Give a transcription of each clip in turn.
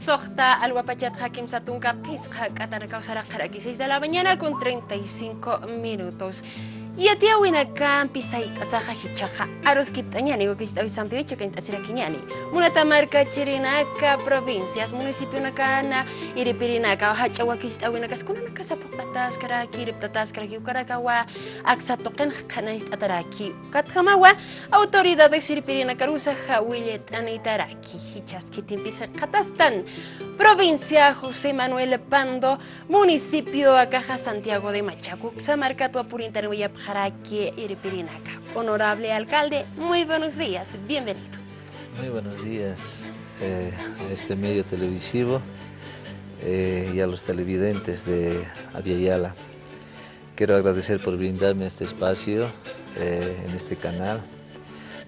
Sohta Alwapachat Hakim Satunka Pisca Cataracausa Karaki, 6 de la mañana con 35 minutos. Y a ti Awinaka Pisait Asaja Hichaja, Aroskip Tañani, Wikista Sampicha Kentasirakiñani, Munatamarca Chirinaka, provincias, municipio Nakana, Iripirinaka, Hachawakista Awinakas, Kunaka Potatas, Karaki, Riptatas, Karaki, Karakawa, Axatoken Kanais Ataraki, Katkamawa, autoridades Iripirinaka, Rusa, Willet, Anitaraki, Hichas Kitimpisa Katastan, provincia José Manuel Pando, municipio Acaja Santiago de Machaco, Samarca Tuapurintanuya Jaraki Iripirinaca. Honorable alcalde, muy buenos días, bienvenido. Muy buenos días a este medio televisivo y a los televidentes de Abya-Yala. Quiero agradecer por brindarme este espacio en este canal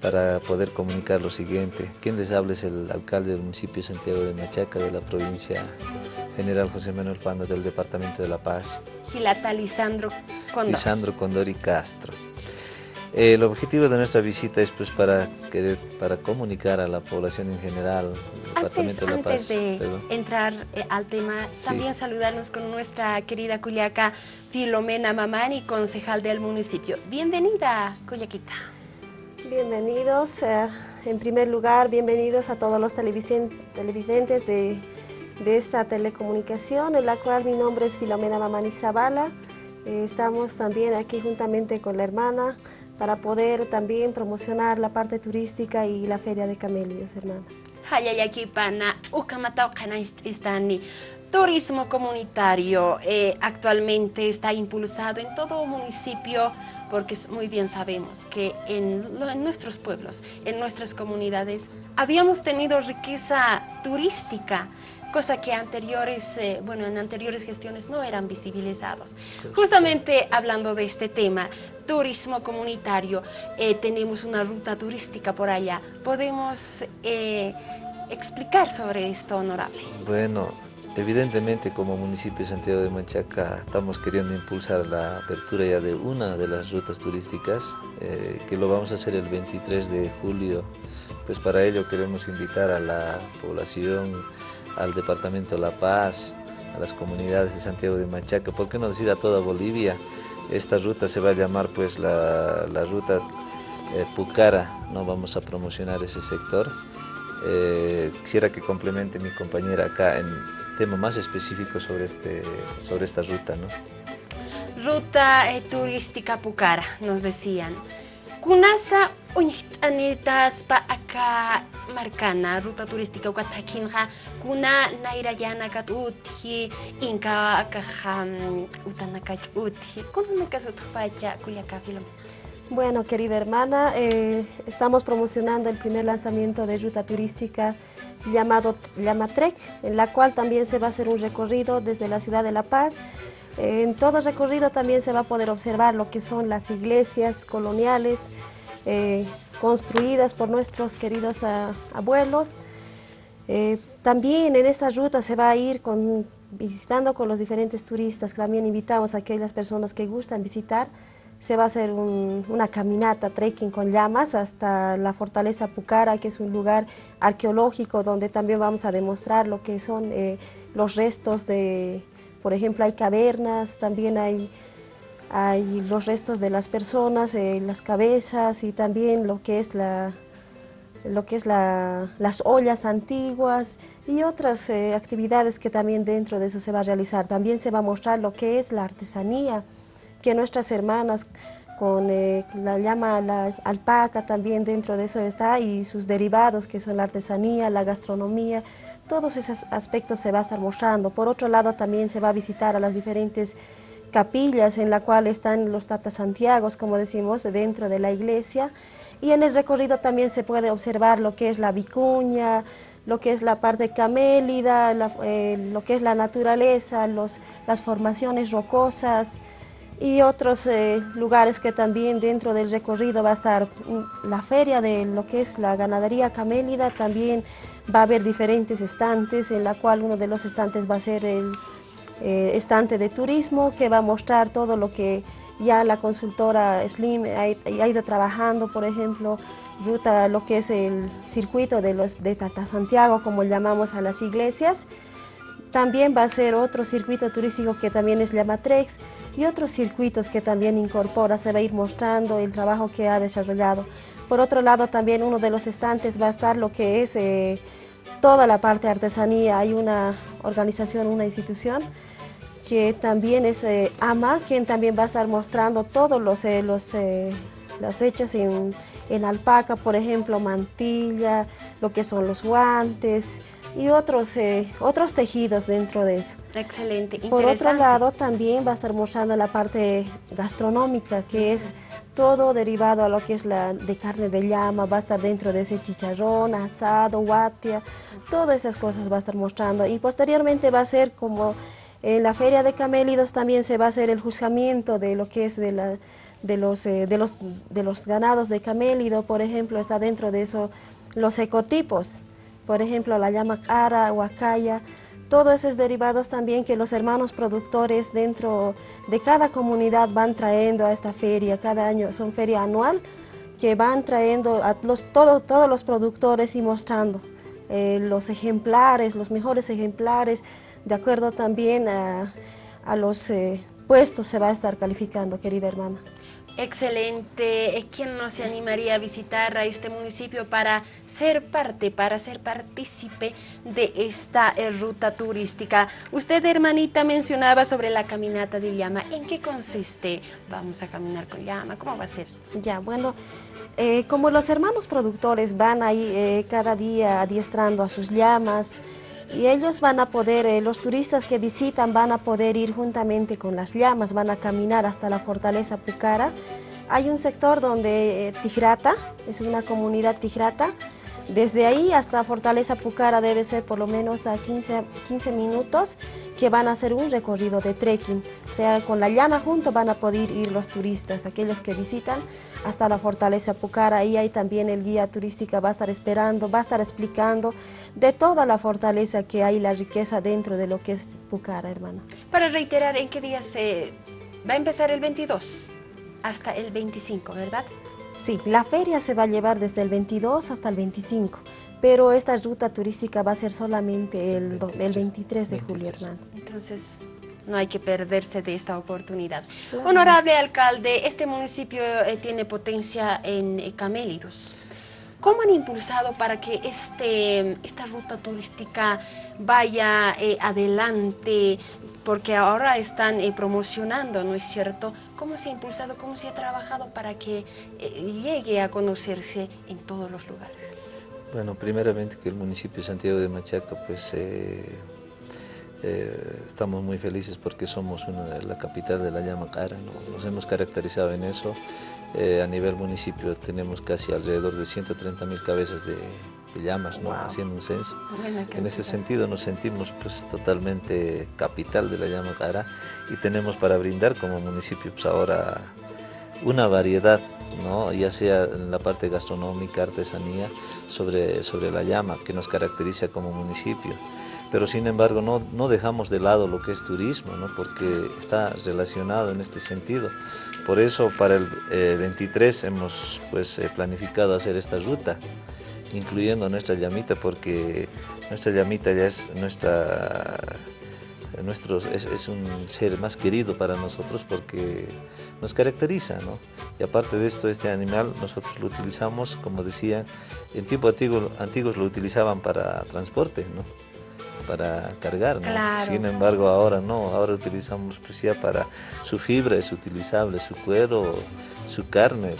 para poder comunicar lo siguiente. Quien les habla es el alcalde del municipio de Santiago de Machaca, de la provincia General José Manuel Pando, del departamento de La Paz. Gilata Lisandro Condori. Lisandro Condori Castro. El objetivo de nuestra visita es pues para comunicar a la población en general del departamento de La Paz. Antes de entrar al tema, también saludarnos con nuestra querida cuyaca Filomena Mamani, concejal del municipio. Bienvenida, cuyaquita. Bienvenidos, en primer lugar, bienvenidos a todos los televidentes de esta telecomunicación, en la cual mi nombre es Filomena Mamani Zavala. Estamos también aquí juntamente con la hermana para poder también promocionar la parte turística y la feria de camélidos, hermana. Turismo comunitario actualmente está impulsado en todo municipio, porque muy bien sabemos que en nuestros pueblos, en nuestras comunidades, habíamos tenido riqueza turística, cosa que en anteriores gestiones no eran visibilizados. Justamente hablando de este tema, turismo comunitario, tenemos una ruta turística por allá. ¿Podemos explicar sobre esto, honorable? Bueno, evidentemente como municipio de Santiago de Machaca estamos queriendo impulsar la apertura ya de una de las rutas turísticas, que lo vamos a hacer el 23 de julio. Pues para ello queremos invitar a la población, al departamento de La Paz, a las comunidades de Santiago de Machaca, ¿por qué no decir a toda Bolivia? Esta ruta se va a llamar pues la ruta Pucara, ¿no? Vamos a promocionar ese sector. Quisiera que complemente mi compañera acá en tema más específico sobre esta ruta, ¿no? Ruta turística Pucara, nos decían. Kunasa unitanitas pa acá marcana ruta turística ukatakinja kuna nairayana kat uthi inka akajam utanakach uthi kuna nakasutpacha kuyaka Filomena. Bueno, querida hermana, estamos promocionando el primer lanzamiento de ruta turística llamado Llamatrek, en la cual también se va a hacer un recorrido desde la ciudad de La Paz. En todo el recorrido también se va a poder observar lo que son las iglesias coloniales construidas por nuestros queridos abuelos. También en esta ruta se va a ir visitando con los diferentes turistas, que también invitamos a aquellas personas que gustan visitar. Se va a hacer una caminata, trekking con llamas hasta la fortaleza Pucara, que es un lugar arqueológico donde también vamos a demostrar lo que son los restos de, por ejemplo, hay cavernas, también hay los restos de las personas, las cabezas y también lo que es las ollas antiguas y otras actividades que también dentro de eso se va a realizar. También se va a mostrar lo que es la artesanía, que nuestras hermanas con la alpaca también dentro de eso está, y sus derivados que son la artesanía, la gastronomía, todos esos aspectos se va a estar mostrando. Por otro lado también se va a visitar a las diferentes capillas en la cual están los Tata Santiagos, como decimos, dentro de la iglesia, y en el recorrido también se puede observar lo que es la vicuña, lo que es la parte camélida, lo que es la naturaleza, las formaciones rocosas, y otros lugares que también dentro del recorrido va a estar la feria de lo que es la ganadería camélida. También va a haber diferentes estantes, en la cual uno de los estantes va a ser el estante de turismo, que va a mostrar todo lo que ya la consultora Slim ha ido trabajando, por ejemplo, ruta, lo que es el circuito de Tata Santiago, como llamamos a las iglesias. También va a ser otro circuito turístico que también se llama Trex y otros circuitos que también incorpora, se va a ir mostrando el trabajo que ha desarrollado. Por otro lado, también uno de los estantes va a estar lo que es toda la parte de artesanía. Hay una organización, una institución que también es AMA, quien también va a estar mostrando todos las hechas en alpaca, por ejemplo, mantilla, lo que son los guantes y otros tejidos dentro de eso. Excelente, Por otro interesante. lado, también va a estar mostrando la parte gastronómica, que es todo derivado a lo que es de carne de llama, va a estar dentro de ese chicharrón, asado, guatia, todas esas cosas va a estar mostrando. Y posteriormente va a ser como en la Feria de Camélidos también se va a hacer el juzgamiento de lo que es de los ganados de camélido, por ejemplo, está dentro de eso los ecotipos, por ejemplo, la llama cara, huacaya, todos esos derivados también que los hermanos productores dentro de cada comunidad van trayendo a esta feria, cada año, son feria anual, que van trayendo a todos los productores y mostrando los ejemplares, los mejores ejemplares, de acuerdo también a los puestos se va a estar calificando, querida hermana. Excelente. ¿Quién no se animaría a visitar a este municipio para ser parte, para ser partícipe de esta ruta turística? Usted, hermanita, mencionaba sobre la caminata de llama. ¿En qué consiste? ¿Vamos a caminar con llama? ¿Cómo va a ser? Ya, bueno, como los hermanos productores van ahí cada día adiestrando a sus llamas, y ellos van a poder, los turistas que visitan van a poder ir juntamente con las llamas, van a caminar hasta la fortaleza Pucara. Hay un sector donde Tigrata, es una comunidad Tigrata, desde ahí hasta Fortaleza Pucara debe ser por lo menos a 15 minutos que van a hacer un recorrido de trekking. O sea, con la llama junto van a poder ir los turistas, aquellos que visitan hasta la Fortaleza Pucara. Ahí hay también el guía turística, va a estar esperando, va a estar explicando de toda la fortaleza que hay, la riqueza dentro de lo que es Pucara, hermana. Para reiterar, ¿en qué día se va a empezar? El 22 hasta el 25, ¿verdad? Sí, la feria se va a llevar desde el 22 hasta el 25, pero esta ruta turística va a ser solamente el 23 de julio, hermano. Entonces, no hay que perderse de esta oportunidad. Claro. Honorable alcalde, este municipio tiene potencia en camélidos. ¿Cómo han impulsado para que esta ruta turística vaya adelante? Porque ahora están promocionando, ¿no es cierto? ¿Cómo se ha impulsado, cómo se ha trabajado para que llegue a conocerse en todos los lugares? Bueno, primeramente que el municipio de Santiago de Machaca, pues estamos muy felices porque somos la capital de la llama cara, ¿no? Nos hemos caracterizado en eso. A nivel municipio tenemos casi alrededor de 130.000 cabezas de llamas, ¿no? Wow. Haciendo un censo. En ese sentido nos sentimos pues totalmente capital de la llama cara y tenemos para brindar como municipio pues ahora una variedad, ¿no? Ya sea en la parte gastronómica, artesanía, sobre la llama que nos caracteriza como municipio. Pero sin embargo no dejamos de lado lo que es turismo, ¿no? Porque está relacionado en este sentido. Por eso para el 23 hemos pues, planificado hacer esta ruta, incluyendo nuestra llamita, porque nuestra llamita ya es es un ser más querido para nosotros porque nos caracteriza, ¿no? Y aparte de esto, este animal nosotros lo utilizamos, como decía, en tiempos antiguos lo utilizaban para transporte, ¿no? Para cargar, ¿no? Claro. Sin embargo ahora no, ahora utilizamos pues ya para su fibra, es utilizable, su cuero, su carne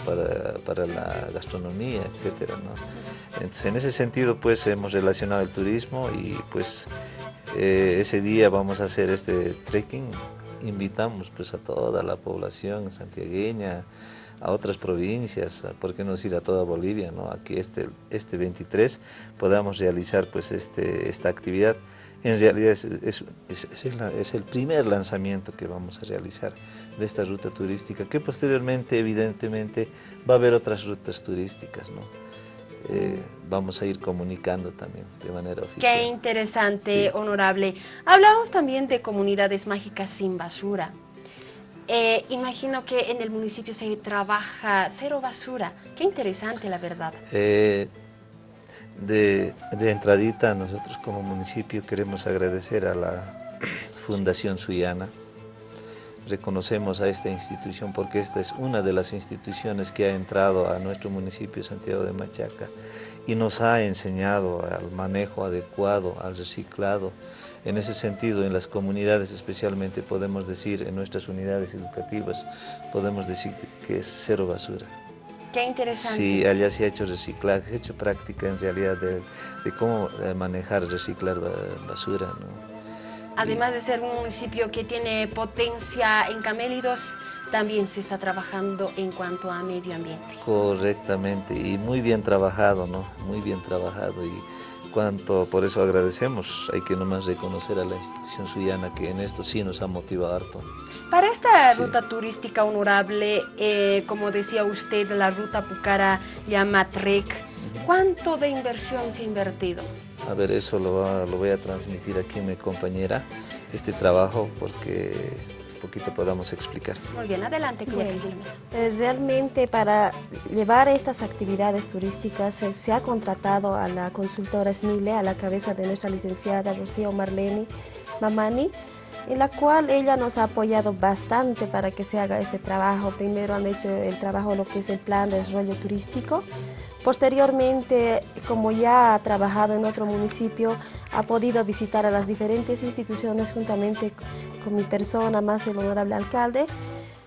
para la gastronomía, etcétera, ¿no? Entonces, en ese sentido pues hemos relacionado el turismo y pues ese día vamos a hacer este trekking, invitamos pues a toda la población santiagueña, a otras provincias, por qué no decir a toda Bolivia, ¿no? A que este 23 podamos realizar pues esta actividad. En realidad es el primer lanzamiento que vamos a realizar de esta ruta turística, que posteriormente evidentemente va a haber otras rutas turísticas, ¿no? Vamos a ir comunicando también de manera oficial. Qué interesante, sí. Honorable. Hablamos también de comunidades mágicas sin basura. Imagino que en el municipio se trabaja cero basura. Qué interesante, la verdad. De entradita, nosotros como municipio queremos agradecer a la Fundación Sullana. Reconocemos a esta institución porque esta es una de las instituciones que ha entrado a nuestro municipio Santiago de Machaca y nos ha enseñado al manejo adecuado, al reciclado. En ese sentido, en las comunidades especialmente podemos decir, en nuestras unidades educativas, podemos decir que es cero basura. Qué interesante. Sí, allá se ha hecho reciclaje, se ha hecho práctica en realidad de cómo manejar, reciclar basura, ¿no? Además de ser un municipio que tiene potencia en camélidos, también se está trabajando en cuanto a medio ambiente. Correctamente, y muy bien trabajado, ¿no? Muy bien trabajado, y por eso agradecemos, hay que nomás reconocer a la institución Sullana que en esto sí nos ha motivado harto. Para esta ruta turística honorable, como decía usted, la ruta Pucara-Llamatrec, ¿cuánto de inversión se ha invertido? A ver, eso lo voy a transmitir aquí a mi compañera, este trabajo, porque un poquito podamos explicar. Muy bien, adelante, bueno, realmente para llevar estas actividades turísticas se ha contratado a la consultora SMILE, a la cabeza de nuestra licenciada Rocío Marlene Mamani, en la cual ella nos ha apoyado bastante para que se haga este trabajo. Primero han hecho el trabajo, lo que es el plan de desarrollo turístico. Posteriormente, como ya ha trabajado en otro municipio, ha podido visitar a las diferentes instituciones juntamente con mi persona, más el honorable alcalde,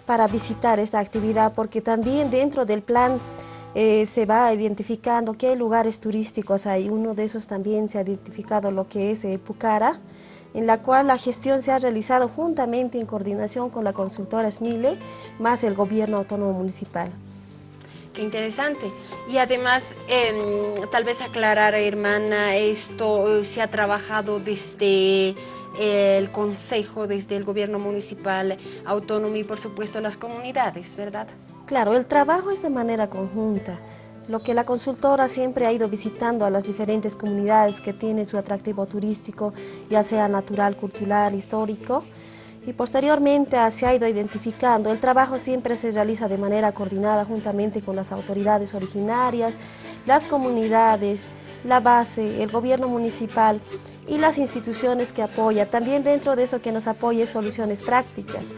para visitar esta actividad, porque también dentro del plan se va identificando qué lugares turísticos hay. Uno de esos también se ha identificado lo que es Pucara, en la cual la gestión se ha realizado juntamente en coordinación con la consultora SMILE, más el gobierno autónomo municipal. Qué interesante. Y además, tal vez aclarar, hermana, esto se ha trabajado desde el consejo, desde el gobierno municipal autónomo y por supuesto las comunidades, ¿verdad? Claro, el trabajo es de manera conjunta. Lo que la consultora siempre ha ido visitando a las diferentes comunidades que tienen su atractivo turístico, ya sea natural, cultural, histórico, y posteriormente se ha ido identificando. El trabajo siempre se realiza de manera coordinada juntamente con las autoridades originarias, las comunidades, la base, el gobierno municipal y las instituciones que apoyan. También dentro de eso que nos apoya soluciones prácticas,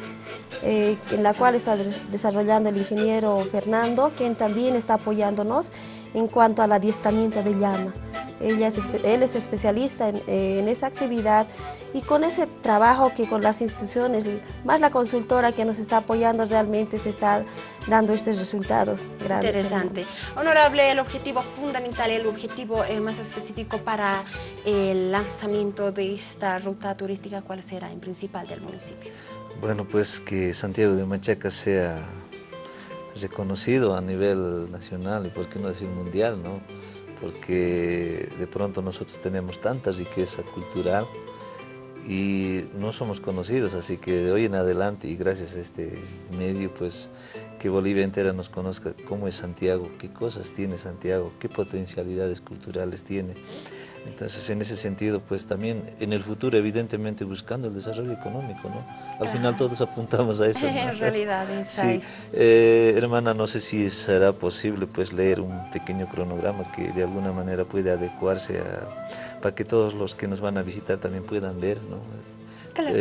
en la cual está desarrollando el ingeniero Fernando, quien también está apoyándonos en cuanto al adiestramiento de llama. Él es especialista en esa actividad, y con ese trabajo que con las instituciones, más la consultora que nos está apoyando, realmente se está dando estos resultados grandes. Interesante. Honorable, el objetivo fundamental, el objetivo más específico para el lanzamiento de esta ruta turística, ¿cuál será en principal del municipio? Bueno, pues que Santiago de Machaca sea reconocido a nivel nacional y por qué no decir mundial, ¿no? Porque de pronto nosotros tenemos tanta riqueza cultural y no somos conocidos, así que de hoy en adelante y gracias a este medio, pues que Bolivia entera nos conozca cómo es Santiago, qué cosas tiene Santiago, qué potencialidades culturales tiene. Entonces, en ese sentido, pues también en el futuro, evidentemente, buscando el desarrollo económico, ¿no? Al final todos apuntamos a eso, ¿no? En realidad, sí. Hermana, no sé si será posible pues leer un pequeño cronograma que de alguna manera puede adecuarse para que todos los que nos van a visitar también puedan ver, ¿no? Claro.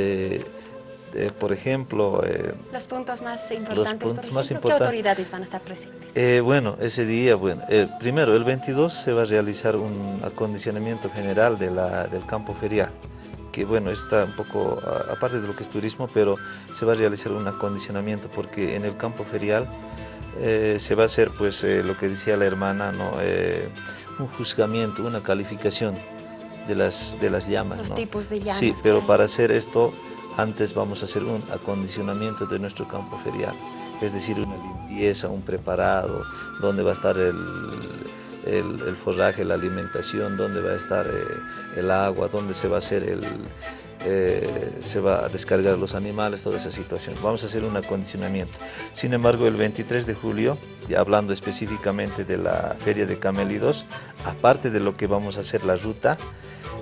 Por ejemplo, los puntos más importantes, los puntos más ¿qué importantes. autoridades van a estar presentes? Bueno, ese día, primero el 22 se va a realizar un acondicionamiento general del campo ferial, que bueno, está un poco, aparte de lo que es turismo, pero se va a realizar un acondicionamiento porque en el campo ferial se va a hacer, pues, lo que decía la hermana, ¿no? Un juzgamiento, una calificación de las llamas. Los ¿no? tipos de llamas. Sí, pero para hacer esto, antes vamos a hacer un acondicionamiento de nuestro campo ferial, es decir, una limpieza, un preparado, dónde va a estar el forraje, la alimentación, dónde va a estar el agua, dónde se va a hacer se va a descargar los animales, toda esa situación. Vamos a hacer un acondicionamiento. Sin embargo, el 23 de julio, ya hablando específicamente de la Feria de Camélidos, aparte de lo que vamos a hacer la ruta,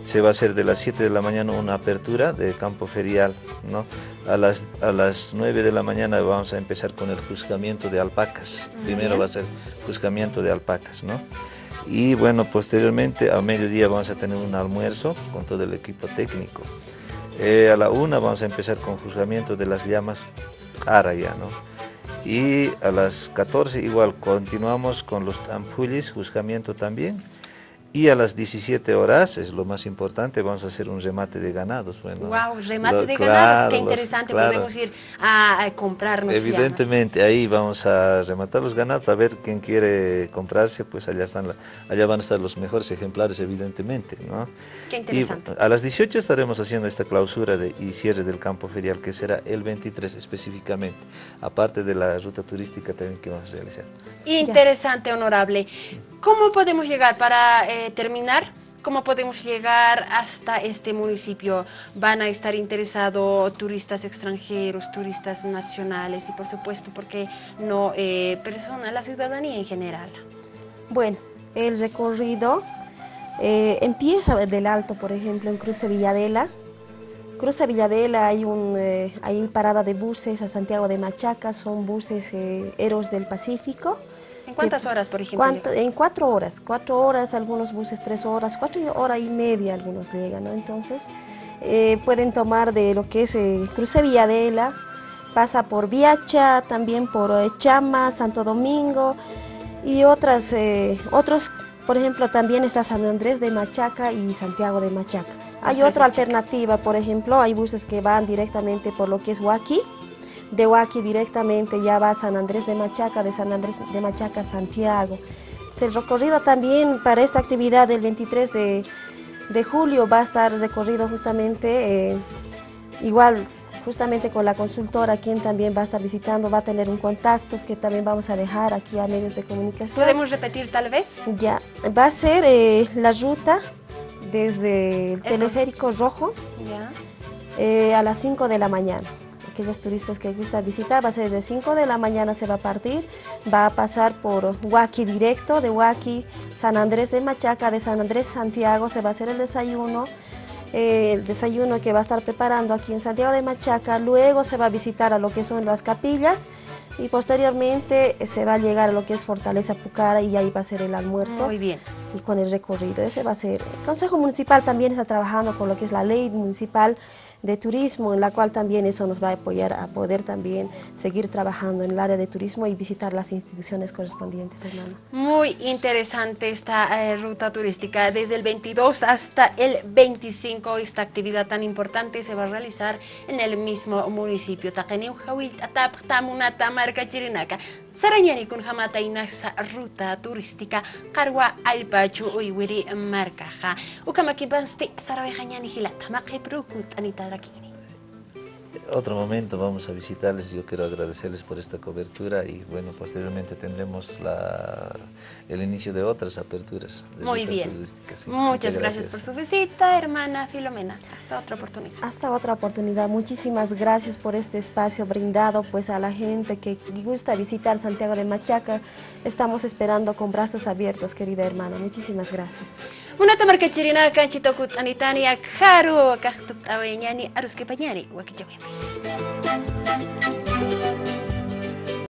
se va a hacer de las 7 de la mañana una apertura de campo ferial, ¿no? A las 9 de la mañana vamos a empezar con el juzgamiento de alpacas. Primero va a ser juzgamiento de alpacas, ¿no? Y bueno, posteriormente a mediodía vamos a tener un almuerzo con todo el equipo técnico. A la 1 vamos a empezar con juzgamiento de las llamas araya, ¿no? Y a las 14 igual continuamos con los ampullis, juzgamiento también. Y a las 17 horas, es lo más importante, vamos a hacer un remate de ganados. Bueno, Wow, remate de claro, ganados, qué interesante, claro. Podemos ir a comprarnos Evidentemente, ahí vamos a rematar los ganados, a ver quién quiere comprarse, pues allá van a estar los mejores ejemplares, evidentemente, ¿no? Qué interesante. Y a las 18 estaremos haciendo esta clausura y cierre del campo ferial, que será el 23 específicamente, aparte de la ruta turística también que vamos a realizar. Interesante, honorable. ¿Cómo podemos llegar para terminar? ¿Cómo podemos llegar hasta este municipio? ¿Van a estar interesados turistas extranjeros, turistas nacionales y por supuesto, por qué no, personas, la ciudadanía en general? Bueno, El recorrido empieza del Alto, por ejemplo, en Cruce Villadela. Cruce Villadela hay parada de buses a Santiago de Machaca, son buses Héroes del Pacífico. ¿En cuántas horas, por ejemplo? En 4 horas, 4 horas, algunos buses 3 horas, 4 horas y media algunos llegan, ¿no? Entonces pueden tomar de lo que es Cruce Villadela, pasa por Viacha, también por Chama, Santo Domingo y otros, por ejemplo, también está San Andrés de Machaca y Santiago de Machaca. Hay otra alternativa, por ejemplo, hay buses que van directamente por lo que es Huaqui. De Huaqui directamente ya va a San Andrés de Machaca, de San Andrés de Machaca a Santiago. El recorrido también para esta actividad del 23 de julio va a estar recorrido justamente igual, justamente con la consultora, quien también va a estar visitando, va a tener un contacto que también vamos a dejar aquí a medios de comunicación. ¿Podemos repetir tal vez? Ya, va a ser la ruta desde el Teleférico Rojo a las 5 de la mañana. Aquellos turistas que gustan visitar, va a ser de 5 de la mañana, se va a partir, va a pasar por Huaqui directo, de Huaqui, San Andrés de Machaca, de San Andrés Santiago, se va a hacer el desayuno que va a estar preparando aquí en Santiago de Machaca, luego se va a visitar a lo que son las capillas y posteriormente se va a llegar a lo que es Fortaleza Pucara y ahí va a ser el almuerzo. Muy bien. Y con el recorrido, ese va a ser. El Consejo Municipal también está trabajando con lo que es la ley municipal de turismo, en la cual también eso nos va a apoyar a poder también seguir trabajando en el área de turismo y visitar las instituciones correspondientes, hermano. Muy interesante esta ruta turística. Desde el 22 hasta el 25, esta actividad tan importante se va a realizar en el mismo municipio. Sarañani kun hamataina sa ruta turística Carwa Alpachu Uiwiri Marcaja. Ukamakibansti Sarayañani Hilata Makeprukut Anita Rakini. Otro momento vamos a visitarles, yo quiero agradecerles por esta cobertura y bueno, posteriormente tendremos el inicio de otras aperturas. Muy bien, sí. Muchas gracias por su visita, hermana Filomena, hasta otra oportunidad. Hasta otra oportunidad, muchísimas gracias por este espacio brindado pues a la gente que gusta visitar Santiago de Machaca, estamos esperando con brazos abiertos, querida hermana, muchísimas gracias. Una tamarca chirina canchito kut anitania caro kaktup aweñani aruske pañani wakijawemi.